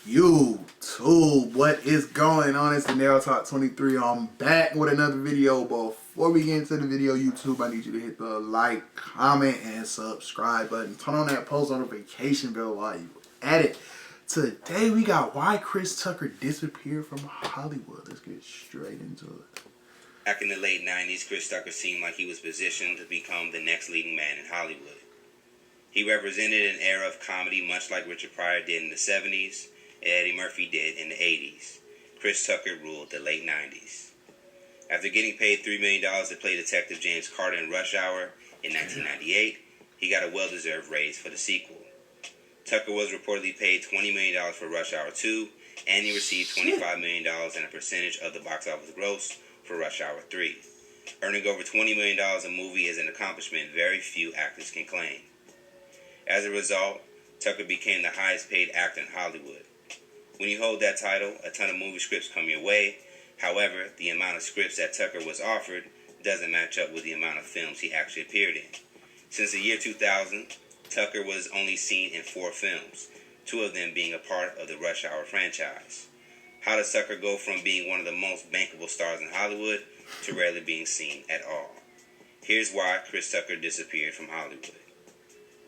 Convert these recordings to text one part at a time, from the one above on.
YouTube, what is going on? It's the Nail Talk 23. I'm back with another video. But before we get into the video, YouTube, I need you to hit the like, comment, and subscribe button. Turn on that post notification bell while you're at it. Today we got why Chris Tucker disappeared from Hollywood. Let's get straight into it. Back in the late 90s, Chris Tucker seemed like he was positioned to become the next leading man in Hollywood. He represented an era of comedy much like Richard Pryor did in the 70s and Eddie Murphy did in the 80s. Chris Tucker ruled the late 90s. After getting paid $3 million to play Detective James Carter in Rush Hour in 1998, he got a well-deserved raise for the sequel. Tucker was reportedly paid $20 million for Rush Hour 2, and he received $25 million and a percentage of the box office gross for Rush Hour 3. Earning over $20 million a movie is an accomplishment very few actors can claim. As a result, Tucker became the highest paid actor in Hollywood. When you hold that title, a ton of movie scripts come your way. However, the amount of scripts that Tucker was offered doesn't match up with the amount of films he actually appeared in. Since the year 2000, Tucker was only seen in 4 films, 2 of them being a part of the Rush Hour franchise. How does Tucker go from being one of the most bankable stars in Hollywood to rarely being seen at all? Here's why Chris Tucker disappeared from Hollywood.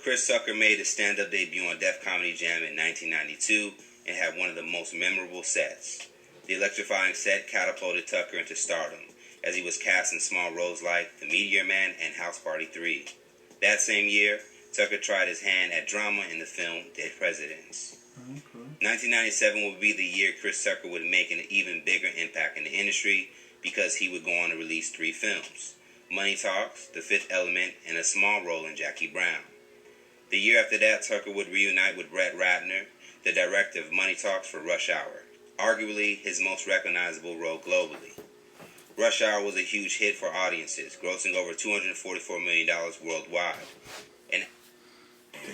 Chris Tucker made his stand-up debut on Def Comedy Jam in 1992 and had one of the most memorable sets. The electrifying set catapulted Tucker into stardom as he was cast in small roles like The Meteor Man and House Party 3. That same year, Tucker tried his hand at drama in the film Dead Presidents. 1997 would be the year Chris Tucker would make an even bigger impact in the industry because he would go on to release 3 films: Money Talks, The Fifth Element, and a small role in Jackie Brown. The year after that, Tucker would reunite with Brett Ratner, the director of Money Talks, for Rush Hour, arguably his most recognizable role globally. Rush Hour was a huge hit for audiences, grossing over $244 million worldwide. And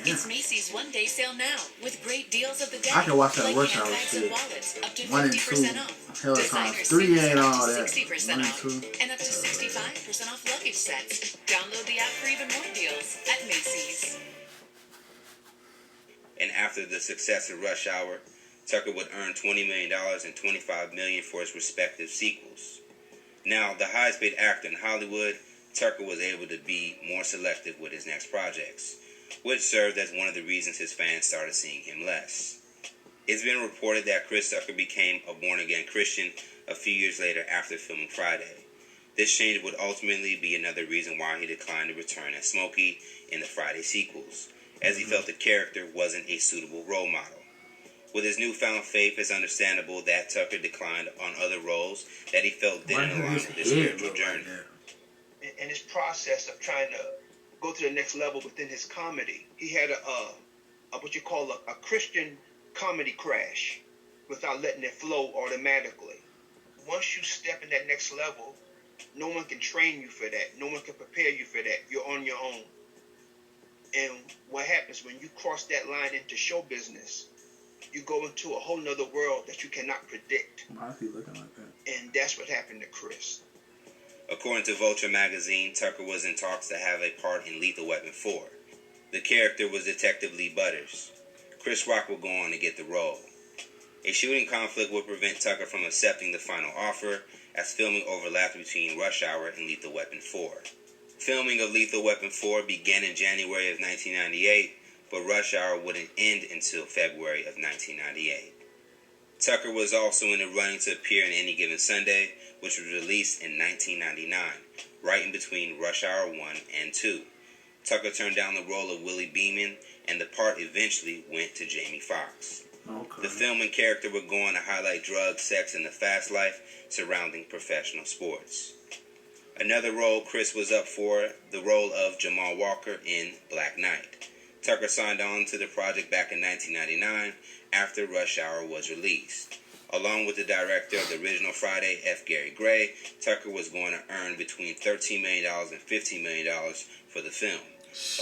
it's Macy's one-day sale now with great deals of the day. I can watch that like Rush Hour handbags shit. and wallets up to 1 and 2. 50% off. Hell, Designer 3 suits ain't up all to that. 60% 1 and off 2. and up to 65% off luggage sets. Download the app for even more deals at Macy's. And after the success of Rush Hour, Tucker would earn $20 million and $25 million for his respective sequels. Now, the highest paid actor in Hollywood, Tucker was able to be more selective with his next projects, which served as one of the reasons his fans started seeing him less. It's been reported that Chris Tucker became a born-again Christian a few years later after filming Friday. This change would ultimately be another reason why he declined to return as Smokey in the Friday sequels, as he felt the character wasn't a suitable role model. With his newfound faith, it's understandable that Tucker declined on other roles that he felt didn't align with his spiritual journey. In his process of trying to go to the next level within his comedy, he had a what you call a Christian comedy crash without letting it flow automatically. Once you step in that next level, no one can train you for that. No one can prepare you for that. You're on your own. And what happens when you cross that line into show business, you go into a whole nother world that you cannot predict. Why is he looking like that? And that's what happened to Chris. According to Vulture magazine, Tucker was in talks to have a part in Lethal Weapon 4. The character was Detective Lee Butters. Chris Rock would go on to get the role. A shooting conflict would prevent Tucker from accepting the final offer, as filming overlapped between Rush Hour and Lethal Weapon 4. Filming of Lethal Weapon 4 began in January of 1998, but Rush Hour wouldn't end until February of 1998. Tucker was also in the running to appear in Any Given Sunday, which was released in 1999, right in between Rush Hour 1 and 2. Tucker turned down the role of Willie Beeman, and the part eventually went to Jamie Foxx. Okay. The film and character would go on to highlight drugs, sex, and the fast life surrounding professional sports. Another role Chris was up for, the role of Jamal Walker in Black Knight. Tucker signed on to the project back in 1999 after Rush Hour was released. Along with the director of the original Friday, F. Gary Gray, Tucker was going to earn between $13 million and $15 million for the film.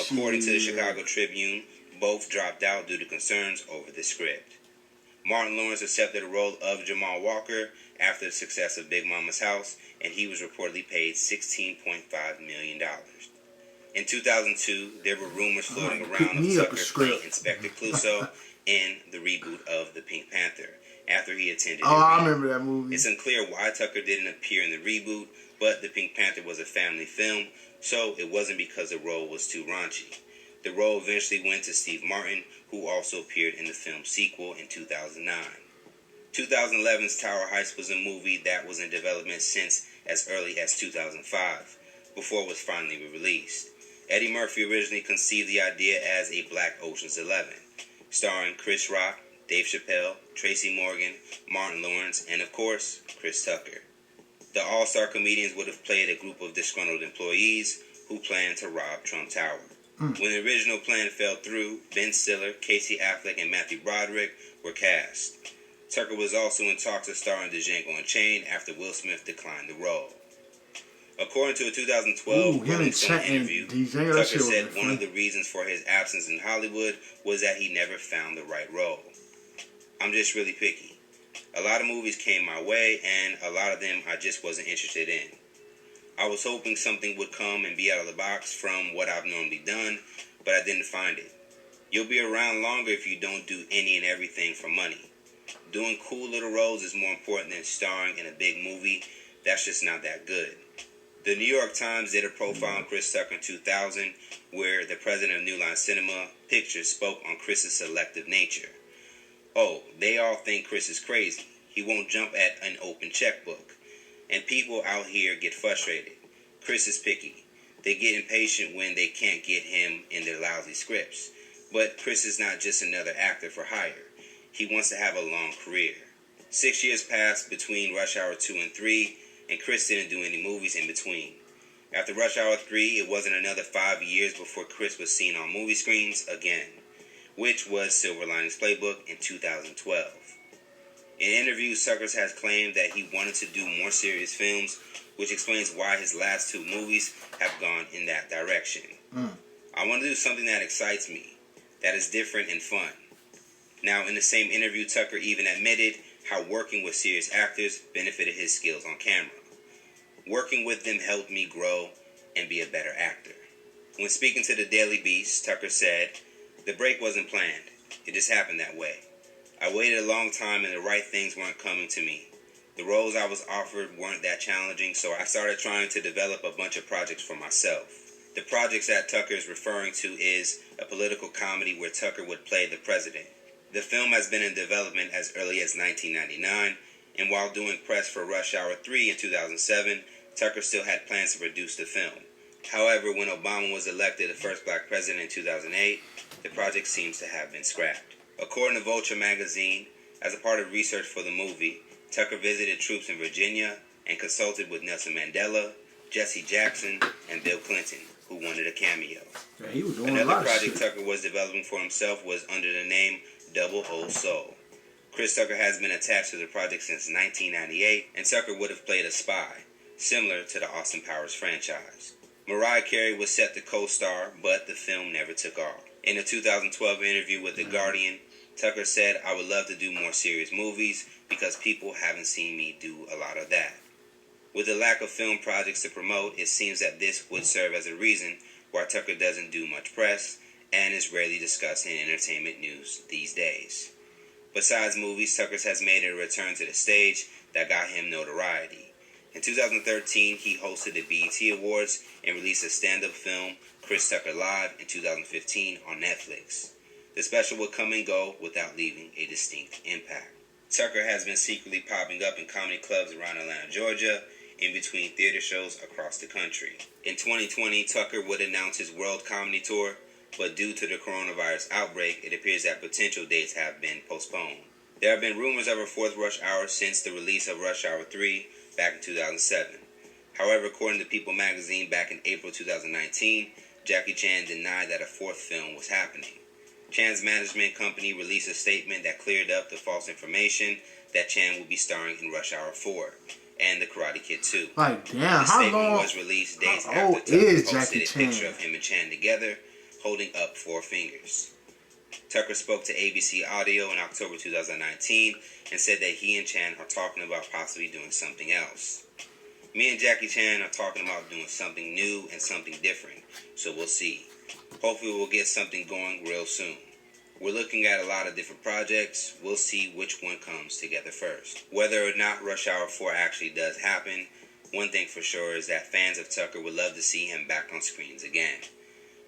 According to the Chicago Tribune, both dropped out due to concerns over the script. Martin Lawrence accepted the role of Jamal Walker after the success of Big Mama's House, and he was reportedly paid $16.5 million. In 2002, there were rumors floating around of Tucker playing Inspector Clouseau in the reboot of The Pink Panther after he attended Oh, I remember that movie. It's unclear why Tucker didn't appear in the reboot, but The Pink Panther was a family film, so it wasn't because the role was too raunchy. The role eventually went to Steve Martin, who also appeared in the film sequel in 2009. 2011's Tower Heights was a movie that was in development since as early as 2005, before it was finally released. Eddie Murphy originally conceived the idea as a Black Ocean's 11, starring Chris Rock, Dave Chappelle, Tracy Morgan, Martin Lawrence, and of course, Chris Tucker. The all-star comedians would have played a group of disgruntled employees who planned to rob Trump Tower. When the original plan fell through, Ben Stiller, Casey Affleck, and Matthew Broderick were cast. Tucker was also in talks of starring Django Unchained after Will Smith declined the role. According to a 2012 Rolling Stone interview, Tucker said one of the reasons for his absence in Hollywood was that he never found the right role. I'm just really picky. A lot of movies came my way, and a lot of them I just wasn't interested in. I was hoping something would come and be out of the box from what I've normally done, but I didn't find it. You'll be around longer if you don't do any and everything for money. Doing cool little roles is more important than starring in a big movie that's just not that good. The New York Times did a profile on Chris Tucker in 2000 where the president of New Line Cinema Pictures spoke on Chris's selective nature. Oh, they all think Chris is crazy. He won't jump at an open checkbook. And people out here get frustrated. Chris is picky. They get impatient when they can't get him in their lousy scripts. But Chris is not just another actor for hire. He wants to have a long career. 6 years passed between Rush Hour 2 and 3, and Chris didn't do any movies in between. After Rush Hour 3, it wasn't another 5 years before Chris was seen on movie screens again, which was Silver Linings Playbook in 2012. In interviews, Tucker has claimed that he wanted to do more serious films, which explains why his last 2 movies have gone in that direction. I want to do something that excites me, that is different and fun. Now, in the same interview, Tucker even admitted how working with serious actors benefited his skills on camera. Working with them helped me grow and be a better actor. When speaking to the Daily Beast, Tucker said, "The break wasn't planned. It just happened that way. I waited a long time and the right things weren't coming to me. The roles I was offered weren't that challenging, so I started trying to develop a bunch of projects for myself." The projects that Tucker is referring to is a political comedy where Tucker would play the president. The film has been in development as early as 1999, and while doing press for Rush Hour 3 in 2007, Tucker still had plans to produce the film. However, when Obama was elected the first black president in 2008, the project seems to have been scrapped. According to Vulture magazine, as a part of research for the movie, Tucker visited troops in Virginia and consulted with Nelson Mandela, Jesse Jackson, and Bill Clinton, who wanted a cameo. Yeah, he was doing a Another lot of project shit. Tucker was developing for himself was under the name Double O Soul. Chris Tucker has been attached to the project since 1998, and Tucker would have played a spy, similar to the Austin Powers franchise. Mariah Carey was set to co-star, but the film never took off. In a 2012 interview with The Guardian, Tucker said, "I would love to do more serious movies because people haven't seen me do a lot of that." With the lack of film projects to promote, it seems that this would serve as a reason why Tucker doesn't do much press and is rarely discussed in entertainment news these days. Besides movies, Tucker has made a return to the stage that got him notoriety. In 2013, he hosted the BET Awards and released a stand-up film, Chris Tucker Live, in 2015 on Netflix. The special would come and go without leaving a distinct impact. Tucker has been secretly popping up in comedy clubs around Atlanta, Georgia, in between theater shows across the country. In 2020, Tucker would announce his World Comedy Tour, but due to the coronavirus outbreak, it appears that potential dates have been postponed. There have been rumors of a 4th Rush Hour since the release of Rush Hour 3 back in 2007. However, according to People magazine back in April 2019, Jackie Chan denied that a 4th film was happening. Chan's management company released a statement that cleared up the false information that Chan would be starring in Rush Hour 4 and The Karate Kid 2. Like, damn, The how statement long? was released days How after old Tucker is posted Jackie a Chan? picture of him and Chan together, holding up 4 fingers. Tucker spoke to ABC Audio in October 2019 and said that he and Chan are talking about possibly doing something else. "Me and Jackie Chan are talking about doing something new and something different, so we'll see. Hopefully we'll get something going real soon. We're looking at a lot of different projects. We'll see which one comes together first. Whether or not Rush Hour 4 actually does happen, one thing for sure is that fans of Tucker would love to see him back on screens again.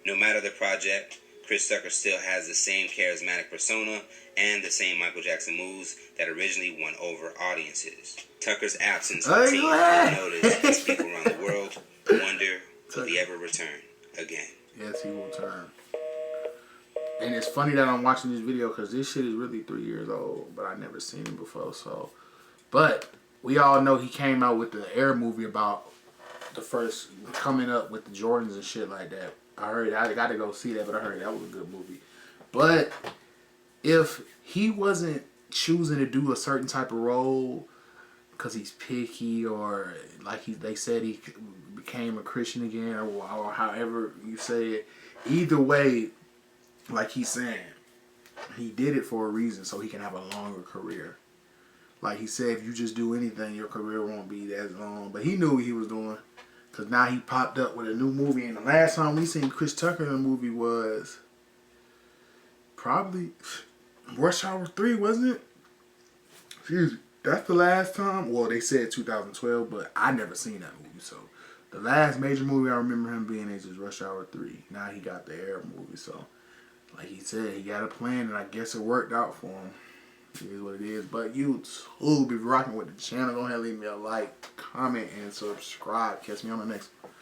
No matter the project, Chris Tucker still has the same charismatic persona and the same Michael Jackson moves that originally won over audiences. Tucker's absence continues to be noticed as people around the world wonder, will he ever return again? Yes, he will return. And it's funny that I'm watching this video because this shit is really 3 years old, but I never seen it before. So, but we all know he came out with the Air movie about the first coming up with the Jordans and shit like that. I heard, I got to go see that, but I heard that was a good movie. But if he wasn't choosing to do a certain type of role because he's picky, or like they said he became a Christian again, or however you say it, either way, like he's saying, he did it for a reason so he can have a longer career. Like he said, if you just do anything, your career won't be as long. But he knew what he was doing, because now he popped up with a new movie. And the last time we seen Chris Tucker in a movie was probably Rush Hour 3, wasn't it? Excuse me. That's the last time. Well, they said 2012, but I never seen that movie. So the last major movie I remember him being in is Rush Hour 3. Now he got the Air movie. So like he said, he got a plan, and I guess it worked out for him. It is what it is. But you too, be rocking with the channel. Go ahead and leave me a like, comment, and subscribe. Catch me on the next one.